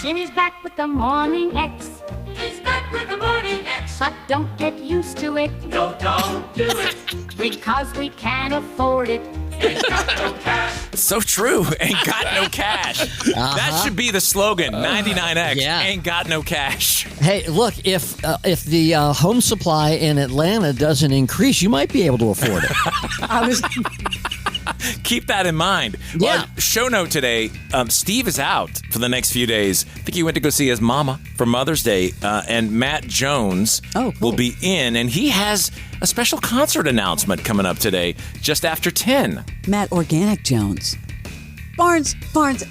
Jimmy's back with the Morning X. He's back with the Morning X. But don't get used to it. No, don't do it. Because we can't afford it. Ain't got no cash. So true. Ain't got no cash. That should be the slogan. 99X. Yeah. Ain't got no cash. Hey, look, if the home supply in Atlanta doesn't increase, you might be able to afford it. Keep that in mind. Yeah. Well, show note today, Steve is out for the next few days. I think he went to go see his mama for Mother's Day, and Matt Jones will be in, and he has a special concert announcement coming up today, just after 10. Matt Organic Jones. Barnes,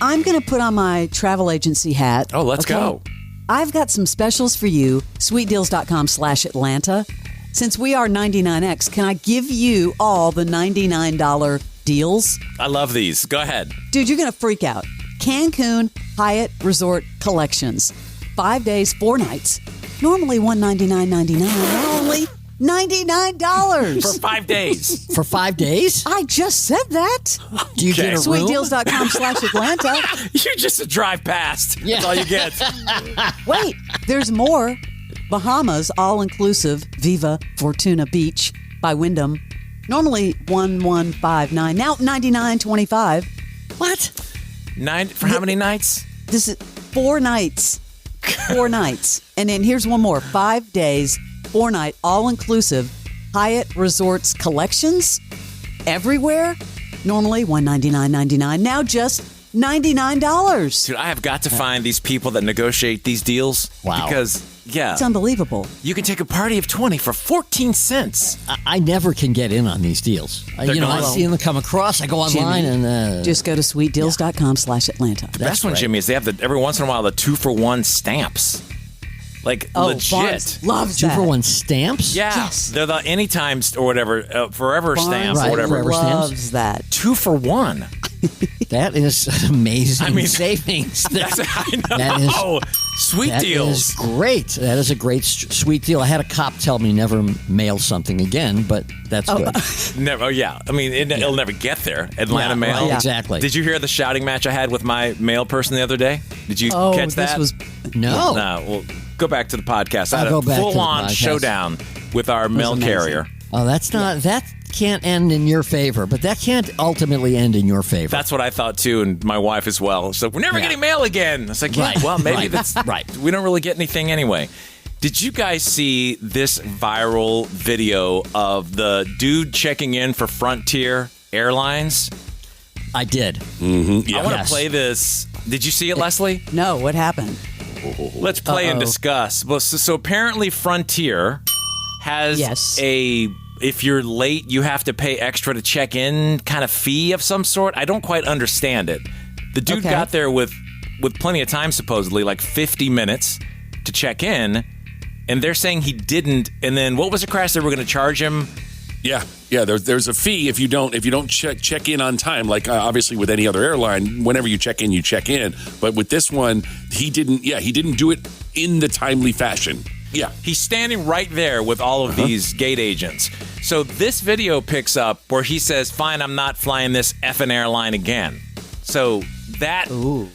I'm going to put on my travel agency hat. Oh, let's go. I've got some specials for you, sweetdeals.com/Atlanta. Since we are 99X, can I give you all the $99 deals? I love these. Go ahead. Dude, you're going to freak out. Cancun Hyatt Resort Collections. 5 days, 4 nights. Normally $199.99. Only $99. For 5 days. For 5 days? I just said that. Do you get a room? Sweetdeals.com/Atlanta. You just drive past. That's all you get. Wait, there's more. Bahamas, all-inclusive, Viva Fortuna Beach by Wyndham. Normally $1,159, now $99.25. What? 9 for how many nights? This is 4 nights. 4 nights. And then here's one more. 5 days, 4-night, all-inclusive, Hyatt Resorts Collections. Everywhere. Normally $199.99. Now just $99. Dude, I have got to find these people that negotiate these deals. Wow. Because, It's unbelievable. you can take a party of 20 for 14 cents. I never can get in on these deals. I see them come across. I go online and... Just go to sweetdeals.com/Atlanta. The best one, Jimmy, is they have every once in a while the 2-for-1 stamps. Like, legit. Barnes loves that. 2-for-1 stamps? Yeah. Yes. They're the anytime or whatever, forever stamp Right, or whatever. forever stamps. Loves that. 2-for-1. That is an amazing savings. I know. Sweet That deals. is great. That is a great sweet deal. I had a cop tell me never mail something again, but that's good. Never. Oh, yeah. I mean, it'll never get there. Atlanta mail. Right, exactly. Did you hear the shouting match I had with my mail person the other day? Did you catch that? No. No. Well, go back to the podcast. I had I'll a go back to the full-on podcast. showdown with our mail amazing. carrier. Oh, that's not... That can't end in your favor, but that can't ultimately end in your favor. That's what I thought, too, and my wife as well. So we're never getting mail again. It's like, yeah, Right. well, maybe Right. that's... Right. We don't really get anything anyway. Did you guys see this viral video of the dude checking in for Frontier Airlines? I did. I want to play this. Did you see it, Leslie? No, what happened? Let's play and discuss. Well, so apparently Frontier has if you're late, you have to pay extra to check in kind of fee of some sort. I don't quite understand it. The dude got there with plenty of time, supposedly, like 50 minutes to check in, and they're saying he didn't. And then what was the crash? They were going to charge him. Yeah. There's a fee if you don't check in on time. Like obviously with any other airline, whenever you check in, you check in. But with this one, he didn't do it in the timely fashion. Yeah, he's standing right there with all of these gate agents. So this video picks up where he says, "Fine, I'm not flying this effing airline again." So that,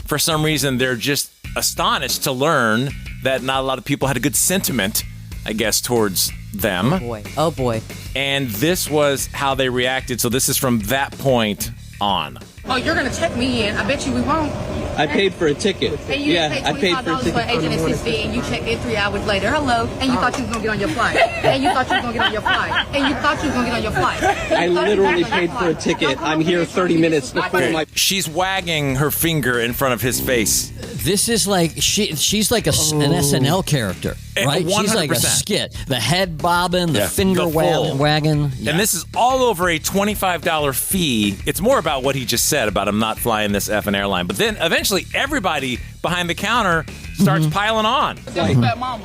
for some reason, they're just astonished to learn that not a lot of people had a good sentiment, I guess, towards them. Oh boy. And this was how they reacted. So this is from that point on. Oh, you're going to check me in. I bet you we won't. I paid for a ticket. And you I paid for a $25 ticket. for an agent assistant, and you checked in 3 hours later. Hello. And you thought you was going to get on your flight. And you thought you was going to get on your flight. And you thought you was going to get on your flight. I literally paid for a ticket. I'm here 30 minutes before my... She's wagging her finger in front of his face. This is like she's like an SNL character, right? 100%. She's like a skit. The head bobbing, the finger The full. wagging. And this is all over a $25 fee. It's more about what he just said about him not flying this effing airline. But then eventually everybody behind the counter starts piling on.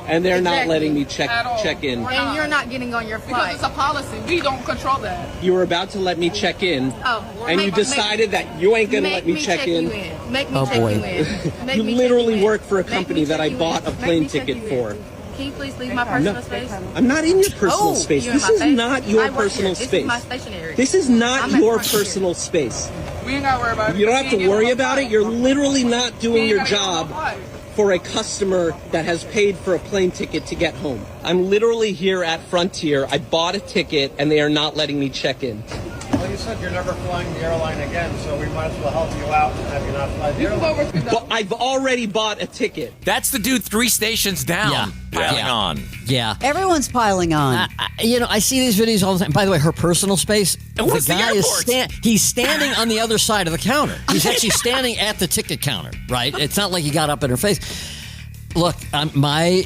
And they're not letting me check in. And you're not getting on your flight. Because it's a policy. We don't control that. You were about to let me check in, and you decided that you ain't going to let me check in. Make me check you in. You literally work for a company that I bought a plane ticket for. Can you please leave my personal space? I'm not in your personal space. You're in This my is face. not your I work personal here. space. This is my stationery. This is not I'm at your Frontier. personal space. We ain't got to worry about it. You don't have to worry about it. You're literally not doing your job flight. for a customer that has paid for a plane ticket to get home. I'm literally here at Frontier. I bought a ticket, and they are not letting me check in. Well, you said you're never flying the airline again, so we might as well help you out and have you not fly the airline. But I've already bought a ticket. That's the dude 3 stations down piling on. Yeah. Everyone's piling on. I see these videos all the time. By the way, her personal space, what's the guy the is he's standing on the other side of the counter. He's actually standing at the ticket counter, right? It's not like he got up in her face. Look, my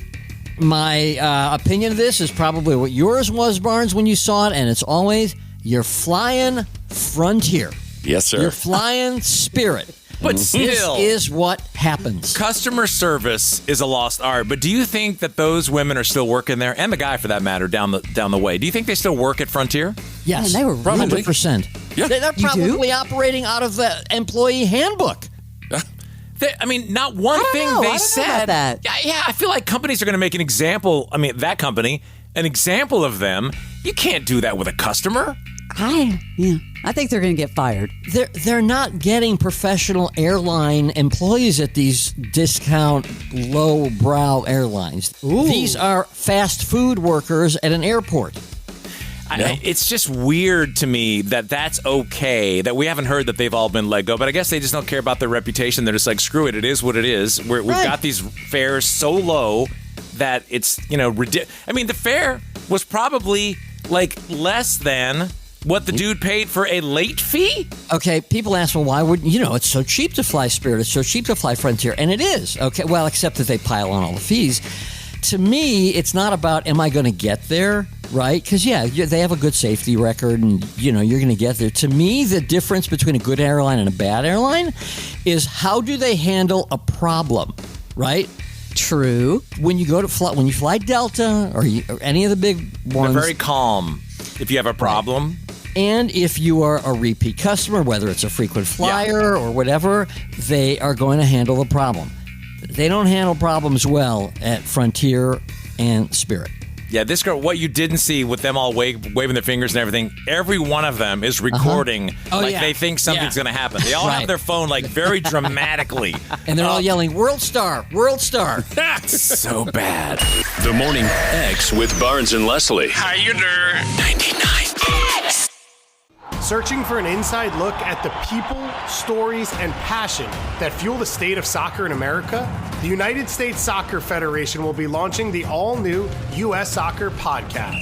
opinion of this is probably what yours was, Barnes, when you saw it, and it's always, you're flying Frontier. Yes, sir. You're flying Spirit. But still, this is what happens. Customer service is a lost art. But do you think that those women are still working there, and the guy for that matter, down the way? Do you think they still work at Frontier? Yes, Man, they were probably 100%. Yeah. They're probably operating out of the employee handbook. Not one thing know. they I don't know said. about that. Yeah, I feel like companies are going to make an example. I mean, that company, an example of them. You can't do that with a customer. I think they're going to get fired. They're not getting professional airline employees at these discount, low-brow airlines. Ooh. These are fast food workers at an airport. It's just weird to me that that's okay, that we haven't heard that they've all been let go, but I guess they just don't care about their reputation. They're just like, screw it, it is what it is. We've got these fares so low that it's, ridiculous. I mean, the fare was probably like less than what the dude paid for a late fee? Okay, people ask, well, why would, it's so cheap to fly Spirit, it's so cheap to fly Frontier, and it is. Okay, well, except that they pile on all the fees. To me, it's not about, am I going to get there, right? Because, they have a good safety record, and, you're going to get there. To me, the difference between a good airline and a bad airline is how do they handle a problem, right? True. When you when you fly Delta or any of the big ones, they're very calm if you have a problem. And if you are a repeat customer, whether it's a frequent flyer or whatever, they are going to handle the problem. They don't handle problems well at Frontier and Spirit. Yeah, this girl, what you didn't see with them all waving their fingers and everything, every one of them is recording they think something's going to happen. They all have their phone very dramatically. And they're all yelling, World Star, World Star. That's so bad. The Morning X with Barnes and Leslie. How you doing? 99X. Searching for an inside look at the people, stories, and passion that fuel the state of soccer in America? The United States Soccer Federation will be launching the all-new U.S. Soccer Podcast.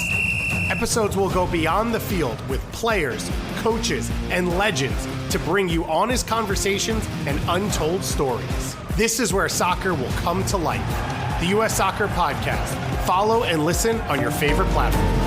Episodes will go beyond the field with players, coaches, and legends to bring you honest conversations and untold stories. This is where soccer will come to life. The U.S. Soccer Podcast. Follow and listen on your favorite platform.